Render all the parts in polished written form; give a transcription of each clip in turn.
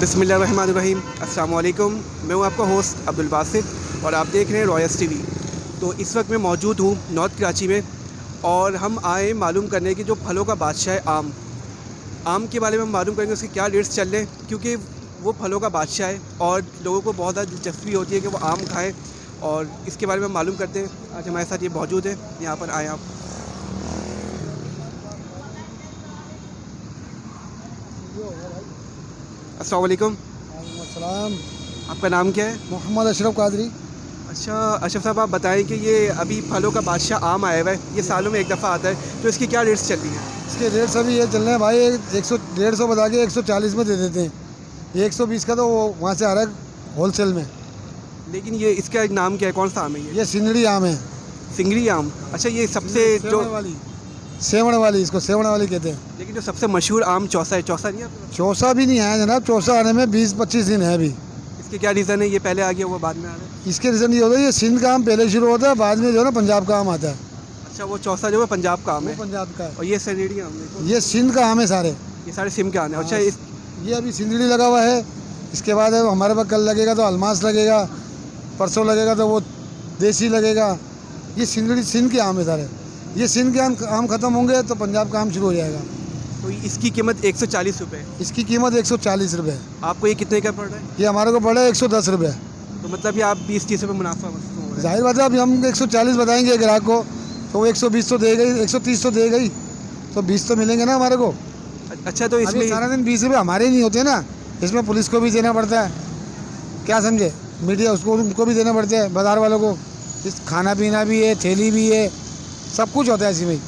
बिस्मिल्लाहिर्रहमानिर्रहीम। अस्सलाम वालेकुम। मैं हूं आपका होस्ट अब्दुल बासित और आप देख रहे हैं रॉयस टीवी। तो इस वक्त मैं मौजूद हूं नॉर्थ कराची में और हम आए मालूम करने की जो फलों का बादशाह है आम के बारे में हम मालूम करेंगे उसके क्या रेट्स चल रहे हैं, क्योंकि वो फलों का बादशाह है और लोगों को बहुत ज़्यादा दिलचस्पी होती है कि वो आम खाएँ और इसके बारे में हम मालूम करते हैं। आज हमारे साथ ये मौजूद है, यहाँ पर आए आप। अस्सलाम वालेकुम। सलाम। आपका नाम क्या है? मोहम्मद अशरफ कादरी। अच्छा अशरफ साहब, आप बताएं कि ये अभी फलों का बादशाह आम आया हुआ है, ये सालों में एक दफ़ा आता है, तो इसकी क्या रेट्स चल रही हैं? इसके रेट्स अभी ये चल रहे हैं भाई, 100-150 बता के 140 में दे देते हैं। ये 120 का तो वो वहाँ से आ रहा है होलसेल में। लेकिन ये इसका नाम क्या है, कौन सा आम है ये सिंगड़ी आम है। सिंगड़ी आम। अच्छा, ये सबसे जो सेवण वाली, इसको सेवण वाली कहते हैं। लेकिन जो सबसे मशहूर आम चौसा है, चौसा नहीं है आपके पास? चौसा भी नहीं आया जनाब, चौसा आने में 20-25 दिन है अभी। इसके क्या रीज़न है, ये पहले आ गया वो बाद में आ रहा है? इसके रीज़न ये होता है, ये सिंध का आम पहले शुरू होता है, बाद में जो है ना पंजाब का आम आता है। अच्छा, वो चौसा जो है पंजाब का आम है पंजाब का है और ये सिंगड़ी आम है, ये सिंध का आम है सारे। ये सारे सिम के आम है। अच्छा, ये अभी सिंदड़ी लगा हुआ है, इसके बाद हमारे पास कल लगेगा तो अलमास लगेगा, परसों लगेगा तो वो देसी लगेगा। ये सिंदड़ी सिंध के आम है सारे। ये सिंध के आम ख़त्म होंगे तो पंजाब का आम शुरू हो जाएगा। तो इसकी कीमत 140 रुपये। इसकी कीमत 140 रुपये। आपको ये कितने का पड़ रहा है? ये हमारे को पड़ा है 110 रुपये। तो मतलब ये आप 20-30 रुपये मुनाफा हो रहा है। जाहिर बात है, अभी हम 140 बताएंगे ग्राहक को तो वो 120 तो दे गई, 130 तो दे गई, तो 20 तो मिलेंगे ना हमारे को। अच्छा, तो इसमें सारा दिन 20 रुपये हमारे नहीं होते ना, इसमें पुलिस को भी देना पड़ता है, क्या समझे, मीडिया उसको उनको भी देना पड़ता है, बाज़ार वालों को। इस खाना पीना भी है, थैली भी है, सब कुछ होता है इसी में।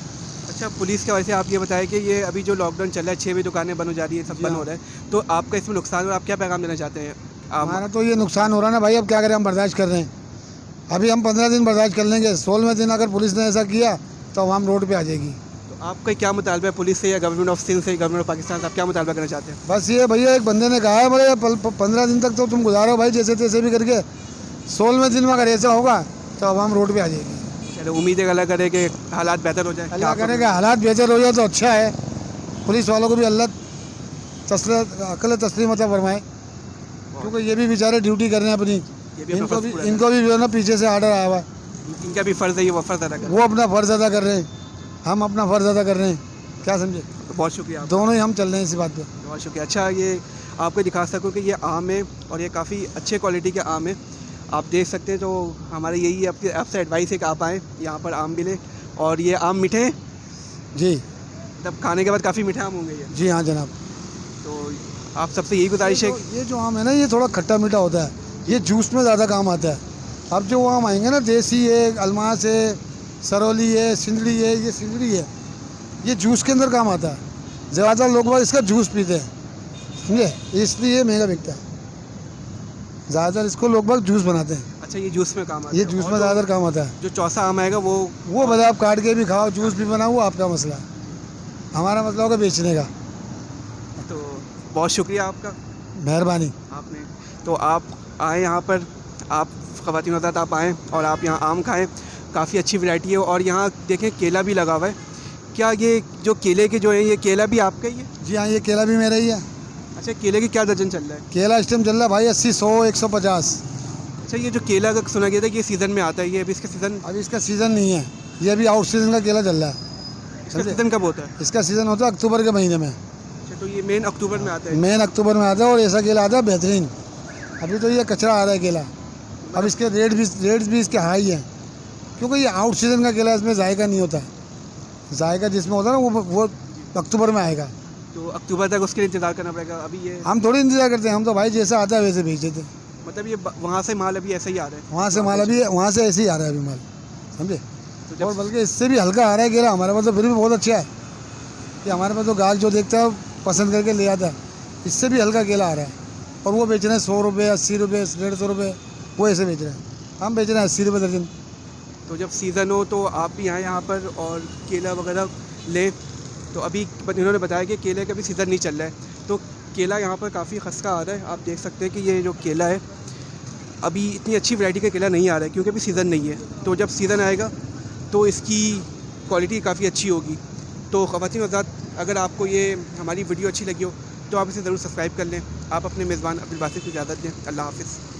अच्छा, पुलिस के वजह से आप ये बताएं कि ये अभी जो लॉकडाउन चल रहा है, 6 बजे दुकानें बंद हो जा रही है, सब बंद हो रहा है, तो आपका इसमें नुकसान और आप क्या पैगाम देना चाहते हैं? हमारा तो ये नुकसान हो रहा है ना भाई, अब क्या करें, हम बर्दाश्त कर रहे हैं। अभी हम 15 दिन बर्दाश्त कर लेंगे, 16वें दिन अगर पुलिस ने ऐसा किया तो हम रोड पे आ जाएगी। तो आपका क्या मुतालबा है पुलिस से या गवर्नमेंट ऑफ सिंध से, गवर्नमेंट ऑफ पाकिस्तान से, आप क्या मुतालबा करना चाहते हैं? बस ये भैया, एक बंदे ने कहा है बोले 15 दिन तक तो तुम गुजारो भाई जैसे तैसे भी करके, 16वें दिन में अगर ऐसा होगा तो अब हम रोड पर आ जाएगी। चलो, उम्मीद है अल्लाह करे कि हालात बेहतर हो जाए। अल्लाह करे कि हालात बेहतर हो जाए तो अच्छा है। पुलिस वालों को भी अल्लाह अकल तस्लीम अता फरमाए, क्योंकि ये भी बेचारे ड्यूटी कर रहे हैं अपनी। इनको भी जो है ना पीछे से आर्डर आया हुआ है, इनका भी फ़र्ज़ है, ये वो फ़र्ज़ अदा कर, वो अपना फ़र्ज़ अदा कर रहे हैं, हम अपना फ़र्ज़ अदा कर रहे हैं, क्या समझे। तो बहुत शुक्रिया, दोनों ही हम चल रहे हैं इसी बात पे। बहुत शुक्रिया। अच्छा, ये आपको दिखा सकूँ कि ये आम है और ये काफ़ी अच्छे क्वालिटी के आम है, आप देख सकते हैं। तो हमारे यही आपसे एडवाइस है कि आप आएँ यहाँ पर आम मिले। और ये आम मीठे हैं जी, तब खाने के बाद काफ़ी मीठे आम होंगे ये? जी हाँ जनाब। तो आप सबसे यही गुजारिश है, ये जो आम है ना, ये थोड़ा खट्टा मीठा होता है, ये जूस में ज़्यादा काम आता है। अब जो आम आएंगे ना, देसी है, अलमास है, सरौली है, सिंदड़ी है, ये सिंदड़ी है, ये जूस के अंदर काम आता है। ज़्यादातर लोग इसका जूस पीते हैं, समझे, इसलिए महंगा बिकता है। ज़्यादातर इसको लोग जूस बनाते हैं। अच्छा, ये जूस में काम आता है? ये जूस में ज़्यादातर काम आता है। जो चौसा आम आएगा वो मतलब आप काट के भी खाओ, जूस भी बनाओ, वो आपका मसला है, हमारा मसला होगा बेचने का। तो बहुत शुक्रिया आपका, मेहरबानी आपने। तो आप आएँ यहाँ पर, आप ख़वातीन हज़रात आप आएँ और आप यहाँ आम खाएँ, काफ़ी अच्छी वैरायटी है। और यहाँ देखें केला भी लगा हुआ है। क्या ये जो केले के जो है, ये केला भी आपका ही है? जी हाँ, ये केला भी मेरा ही है। अच्छा, केले की क्या दर्जन चल रहा है? केला इस टाइम चल रहा है भाई 80, 100, 150। अच्छा, ये जो केला का सुना गया था कि ये सीज़न में आता है, ये अभी इसका सीज़न? अभी इसका सीज़न नहीं है, ये अभी आउट सीज़न का केला चल रहा है। इसका सीज़न कब होता है? इसका सीज़न होता है अक्टूबर के महीने में। अच्छा, तो ये मेन अक्टूबर में आता है? मेन अक्टूबर में आता है और ऐसा केला आता है बेहतरीन। अभी तो ये कचरा आ रहा है केला, अब इसके रेट भी इसके हाई हैं, क्योंकि ये आउट सीज़न का केला, इसमें जायका नहीं होता है। जायका जिसमें होता है ना, वो अक्टूबर में आएगा। तो अक्टूबर तक उसके लिए इंतज़ार करना पड़ेगा? अभी ये हम थोड़ी इंतज़ार करते हैं, हम तो भाई जैसा आता है वैसे भेज देते हैं। मतलब ये वहाँ से माल अभी ऐसा ही आ रहा है? वहाँ से माल अभी वहाँ से ऐसे ही आ रहा है अभी माल, समझे। तो और बल्कि इससे भी हल्का आ रहा है केला हमारे पास, तो फिर भी बहुत अच्छा है कि हमारे पास तो गाहक जो देखता है पसंद करके ले आता है। इससे भी हल्का केला आ रहा है और वो बेच रहे हैं 100 रुपये, 80 रुपये, 150 रुपये, वो ऐसे बेच रहे हैं। हम बेच रहे हैं 80 रुपये दर्जन। तो जब सीज़न हो तो आप भी आएँ यहाँ पर और केला वगैरह लें। तो अभी इन्होंने बताया कि केले का भी सीज़न नहीं चल रहा है, तो केला यहाँ पर काफ़ी खस्ता आ रहा है। आप देख सकते हैं कि ये जो केला है, अभी इतनी अच्छी वैरायटी का केला नहीं आ रहा है, क्योंकि अभी सीज़न नहीं है। तो जब सीज़न आएगा तो इसकी क्वालिटी काफ़ी अच्छी होगी। तो ख़वातीन हज़रात, अगर आपको ये हमारी वीडियो अच्छी लगी हो तो आप इसे ज़रूर सब्सक्राइब कर लें। आप अपने मेज़बान अब्दुल बासित को इजाज़त दें। अल्लाह हाफ़िज़।